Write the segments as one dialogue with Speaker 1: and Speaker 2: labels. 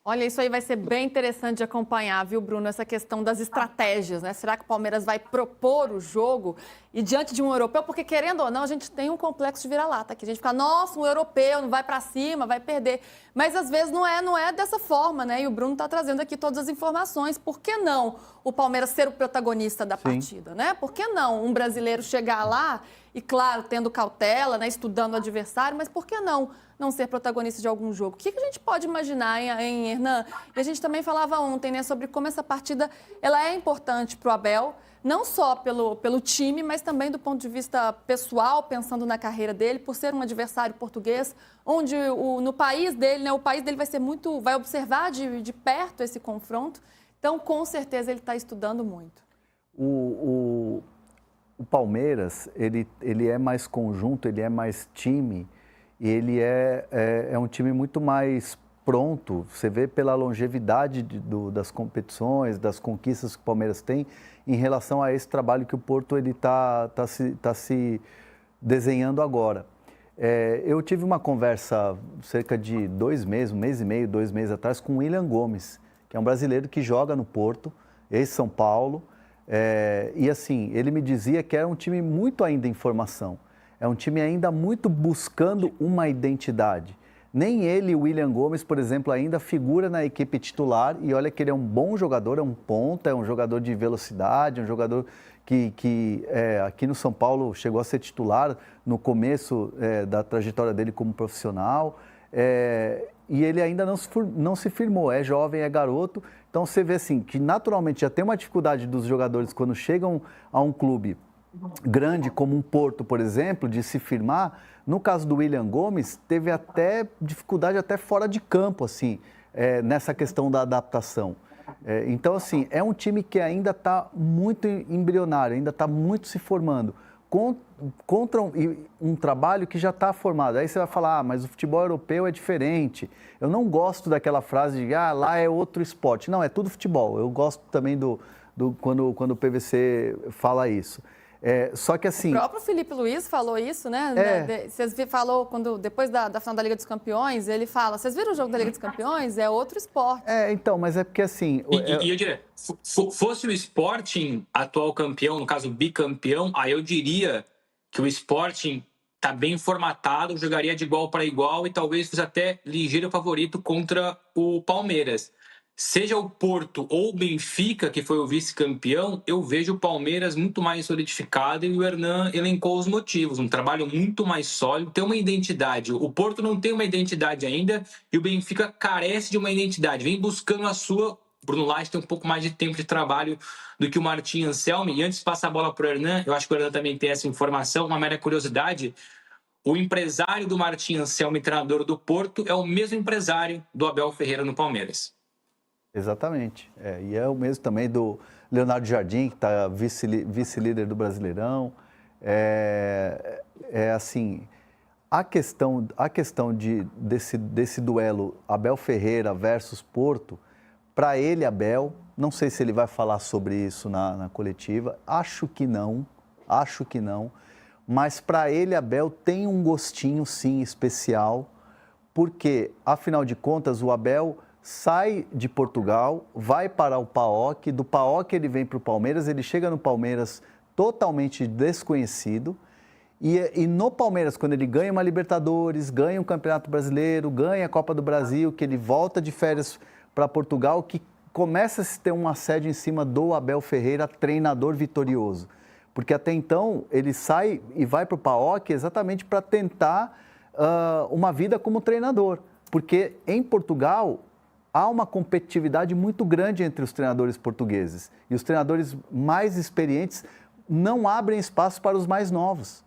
Speaker 1: Olha, isso aí vai ser bem interessante de acompanhar, viu, Bruno? Essa questão das estratégias, né? Será que o Palmeiras vai propor o jogo e diante de um europeu? Porque, querendo ou não, a gente tem um complexo de vira-lata, que a gente fica, nossa, um europeu não vai pra cima, vai perder. Mas, às vezes, não é dessa forma, né? E o Bruno tá trazendo aqui todas as informações. Por que não o Palmeiras ser o protagonista da partida, né? Por que não um brasileiro chegar lá e, claro, tendo cautela, né? Estudando o adversário, mas por que não ser protagonista de algum jogo? O que a gente pode imaginar, hein, Hernan? E a gente também falava ontem, né, sobre como essa partida ela é importante para o Abel, não só pelo time, mas também do ponto de vista pessoal, pensando na carreira dele, por ser um adversário português, onde no país dele, né, o país dele vai observar de perto esse confronto. Então, com certeza, ele está estudando muito.
Speaker 2: O Palmeiras, ele é mais conjunto, ele é mais time, e ele é um time muito mais pronto. Você vê pela longevidade das competições, das conquistas que o Palmeiras tem, em relação a esse trabalho que o Porto está se desenhando agora. Eu tive uma conversa cerca de 2 meses, 1 mês e meio, 2 meses atrás, com o William Gomes, que é um brasileiro que joga no Porto, ex-São Paulo, e assim, ele me dizia que era um time muito ainda em formação. É um time ainda muito buscando uma identidade. Nem ele, o William Gomes, por exemplo, ainda figura na equipe titular. E olha que ele é um bom jogador, é um ponta, é um jogador de velocidade, é um jogador que aqui no São Paulo chegou a ser titular no começo da trajetória dele como profissional. E ele ainda não se firmou, é jovem, é garoto. Então você vê assim, que naturalmente já tem uma dificuldade dos jogadores quando chegam a um clube grande como um Porto, por exemplo, de se firmar. No caso do William Gomes, teve até dificuldade até fora de campo, assim, nessa questão da adaptação. Então, assim, é um time que ainda está muito embrionário, ainda está muito se formando, contra um trabalho que já está formado. Aí você vai falar, mas o futebol europeu é diferente. Eu não gosto daquela frase de, lá é outro esporte. Não, é tudo futebol. Eu gosto também quando o PVC fala isso. Só que assim...
Speaker 1: O próprio Felipe Luiz falou isso, né? Vocês falou depois da final da Liga dos Campeões, ele fala, vocês viram o jogo da Liga dos Campeões? É outro esporte.
Speaker 2: Então, mas é porque assim...
Speaker 3: E eu diria, fosse o Sporting atual campeão, no caso bicampeão, aí eu diria que o Sporting está bem formatado, jogaria de igual para igual e talvez fosse até ligeiro favorito contra o Palmeiras. Seja o Porto ou o Benfica, que foi o vice-campeão, eu vejo o Palmeiras muito mais solidificado e o Hernan elencou os motivos. Um trabalho muito mais sólido, tem uma identidade. O Porto não tem uma identidade ainda e o Benfica carece de uma identidade. Vem buscando a sua. Bruno Lage tem um pouco mais de tempo de trabalho do que o Martim Anselmi. E antes de passar a bola para o Hernan, eu acho que o Hernan também tem essa informação, uma mera curiosidade. O empresário do Martim Anselmi, treinador do Porto, é o mesmo empresário do Abel Ferreira no Palmeiras.
Speaker 2: Exatamente. E é o mesmo também do Leonardo Jardim, que está vice-líder do Brasileirão. Assim, a questão desse duelo Abel Ferreira versus Porto, para ele, Abel, não sei se ele vai falar sobre isso na coletiva, acho que não, mas para ele, Abel, tem um gostinho, sim, especial, porque, afinal de contas, o Abel sai de Portugal, vai para o PAOK, do PAOK ele vem para o Palmeiras, ele chega no Palmeiras totalmente desconhecido, e no Palmeiras, quando ele ganha uma Libertadores, ganha um Campeonato Brasileiro, ganha a Copa do Brasil, que ele volta de férias para Portugal, que começa a se ter um assédio em cima do Abel Ferreira, treinador vitorioso. Porque até então ele sai e vai para o PAOK exatamente para tentar uma vida como treinador. Porque em Portugal há uma competitividade muito grande entre os treinadores portugueses. E os treinadores mais experientes não abrem espaço para os mais novos.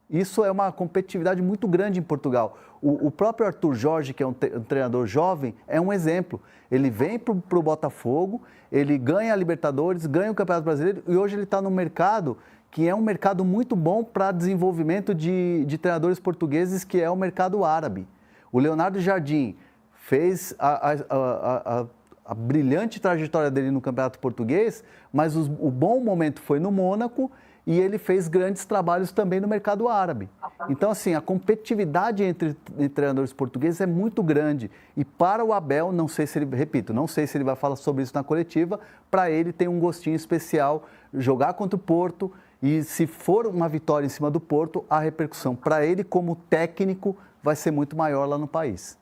Speaker 2: Isso é uma competitividade muito grande em Portugal. O próprio Arthur Jorge, que é um treinador jovem, é um exemplo. Ele vem para o Botafogo, ele ganha a Libertadores, ganha o Campeonato Brasileiro e hoje ele está no mercado que é um mercado muito bom para desenvolvimento de treinadores portugueses, que é o mercado árabe. O Leonardo Jardim fez a brilhante trajetória dele no Campeonato Português, mas o bom momento foi no Mônaco e ele fez grandes trabalhos também no mercado árabe. Então, assim, a competitividade entre treinadores portugueses é muito grande. E para o Abel, não sei se ele, repito, não sei se ele vai falar sobre isso na coletiva, para ele tem um gostinho especial jogar contra o Porto, e se for uma vitória em cima do Porto, a repercussão para ele como técnico vai ser muito maior lá no país.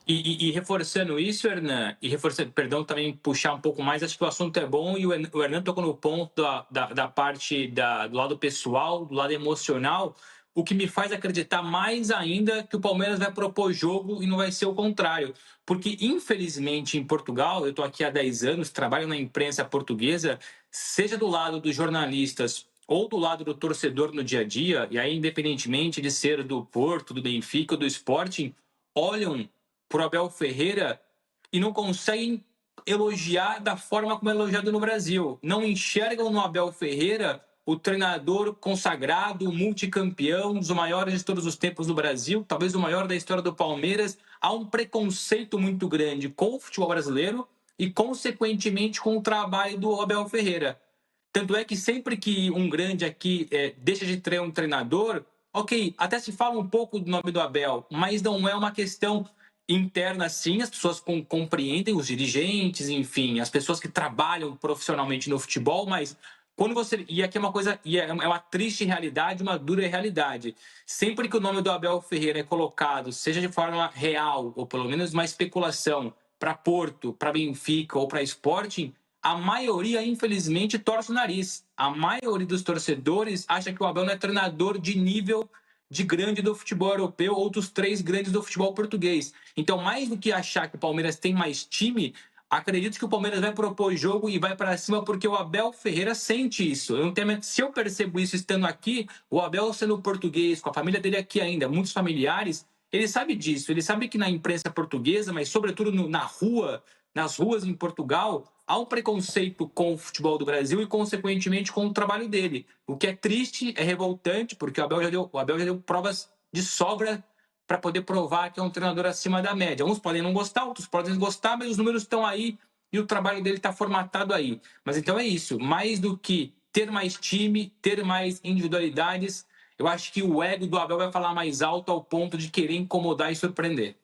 Speaker 3: E reforçando isso, Hernan, e reforçando, perdão, também puxar um pouco mais, acho que o assunto é bom e o Hernan tocou no ponto da parte do lado pessoal, do lado emocional, o que me faz acreditar mais ainda que o Palmeiras vai propor jogo e não vai ser o contrário. Porque, infelizmente, em Portugal, eu estou aqui há 10 anos, trabalho na imprensa portuguesa, seja do lado dos jornalistas ou do lado do torcedor no dia a dia, e aí, independentemente de ser do Porto, do Benfica ou do Sporting, olham por Abel Ferreira e não conseguem elogiar da forma como é elogiado no Brasil. Não enxergam no Abel Ferreira o treinador consagrado, multicampeão, um dos maiores de todos os tempos do Brasil, talvez o maior da história do Palmeiras. Há um preconceito muito grande com o futebol brasileiro e, consequentemente, com o trabalho do Abel Ferreira. Tanto é que sempre que um grande aqui deixa de ter um treinador, ok, até se fala um pouco do nome do Abel, mas não é uma questão interna, sim, as pessoas compreendem, os dirigentes, enfim, as pessoas que trabalham profissionalmente no futebol, mas quando você... E aqui é uma coisa, é uma triste realidade, uma dura realidade. Sempre que o nome do Abel Ferreira é colocado, seja de forma real, ou pelo menos uma especulação, para Porto, para Benfica ou para Sporting, a maioria, infelizmente, torce o nariz. A maioria dos torcedores acha que o Abel não é treinador de nível de grande do futebol europeu ou dos 3 grandes do futebol português. Então, mais do que achar que o Palmeiras tem mais time, acredito que o Palmeiras vai propor jogo e vai para cima porque o Abel Ferreira sente isso. Se eu percebo isso estando aqui, o Abel sendo português, com a família dele aqui ainda, muitos familiares, ele sabe disso. Ele sabe que na imprensa portuguesa, mas sobretudo nas ruas em Portugal, há um preconceito com o futebol do Brasil e, consequentemente, com o trabalho dele. O que é triste, é revoltante, porque o Abel já deu provas de sobra para poder provar que é um treinador acima da média. Uns podem não gostar, outros podem gostar, mas os números estão aí e o trabalho dele está formatado aí. Mas então é isso, mais do que ter mais time, ter mais individualidades, eu acho que o ego do Abel vai falar mais alto ao ponto de querer incomodar e surpreender.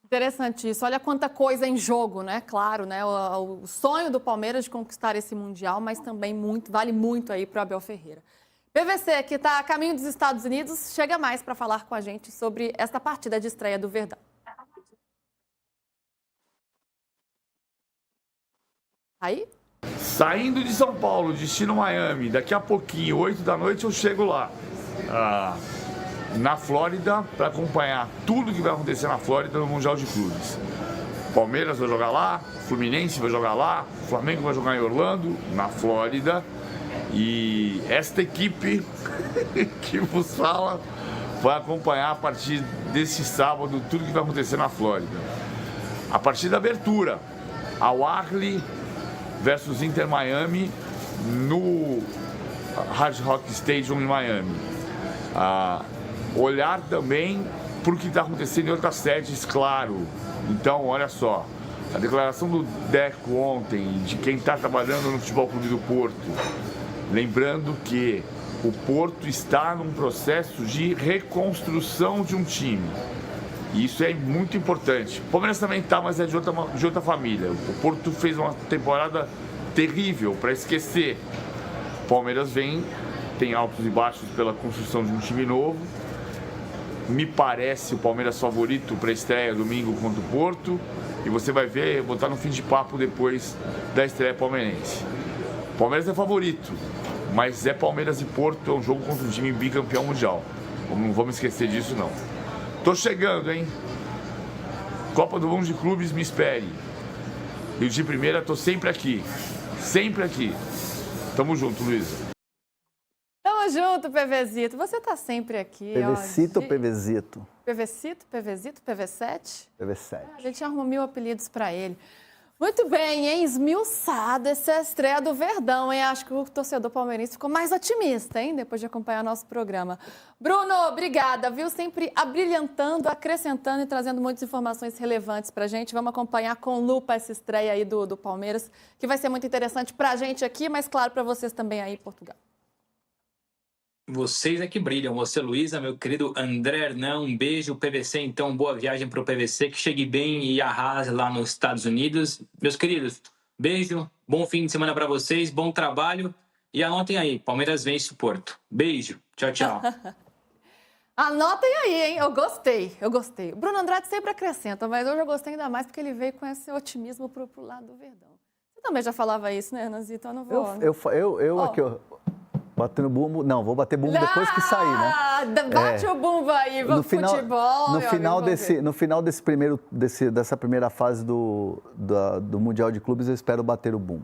Speaker 1: Interessante isso. Olha quanta coisa em jogo, né? Claro, né? O sonho do Palmeiras de conquistar esse Mundial, mas também vale muito aí para o Abel Ferreira. PVC, que está a caminho dos Estados Unidos, chega mais para falar com a gente sobre esta partida de estreia do Verdão. Aí?
Speaker 4: Saindo de São Paulo, destino Miami, daqui a pouquinho, 8 da noite, eu chego lá. Na Flórida, para acompanhar tudo que vai acontecer na Flórida no Mundial de Clubes. Palmeiras vai jogar lá, Fluminense vai jogar lá, Flamengo vai jogar em Orlando, na Flórida. E esta equipe que vos fala vai acompanhar a partir desse sábado tudo que vai acontecer na Flórida. A partir da abertura, Al Ahly versus Inter Miami no Hard Rock Stadium em Miami. Olhar também para o que está acontecendo em outras sedes, claro. Então, olha só, a declaração do Deco ontem, de quem está trabalhando no Futebol Clube do Porto, lembrando que o Porto está num processo de reconstrução de um time. E isso é muito importante. O Palmeiras também está, mas é de outra família. O Porto fez uma temporada terrível para esquecer. O Palmeiras tem altos e baixos pela construção de um time novo. Me parece o Palmeiras favorito para a estreia domingo contra o Porto. E você vai ver, botar no fim de papo depois da estreia palmeirense. O Palmeiras é favorito, mas é Palmeiras e Porto, é um jogo contra um time bicampeão mundial. Não vamos esquecer disso, não. Tô chegando, hein? Copa do Mundo de Clubes, me espere. Rio de Primeira, tô sempre aqui. Sempre aqui. Tamo junto, Luísa.
Speaker 1: Tamo junto, PVzito. Você tá sempre aqui.
Speaker 2: PVcito ou PVzito?
Speaker 1: PVcito, PVzito, PV7?
Speaker 2: PV7.
Speaker 1: A gente arrumou 1000 apelidos para ele. Muito bem, hein? Esmiuçada essa estreia do Verdão, hein? Acho que o torcedor palmeirense ficou mais otimista, hein? Depois de acompanhar nosso programa. Bruno, obrigada, viu? Sempre abrilhantando, acrescentando e trazendo muitas informações relevantes pra gente. Vamos acompanhar com lupa essa estreia aí do Palmeiras, que vai ser muito interessante pra gente aqui, mas claro, pra vocês também aí em Portugal.
Speaker 3: Vocês é que brilham. Você, Luísa, meu querido André Hernan, um beijo. PVC, então, boa viagem para o PVC, que chegue bem e arrase lá nos Estados Unidos. Meus queridos, beijo, bom fim de semana para vocês, bom trabalho. E anotem aí, Palmeiras vence o Porto. Beijo, tchau, tchau.
Speaker 1: Anotem aí, hein? Eu gostei. O Bruno Andrade sempre acrescenta, mas hoje eu gostei ainda mais porque ele veio com esse otimismo pro lado do Verdão. Você também já falava isso, né, Hernanzito? Eu não vou...
Speaker 2: Aqui, ó, batendo bumbo... Não, vou bater bumbo depois que sair, né?
Speaker 1: Bate o bumbo aí, vamos pro futebol.
Speaker 2: No final dessa primeira fase do Mundial de Clubes, eu espero bater o bumbo.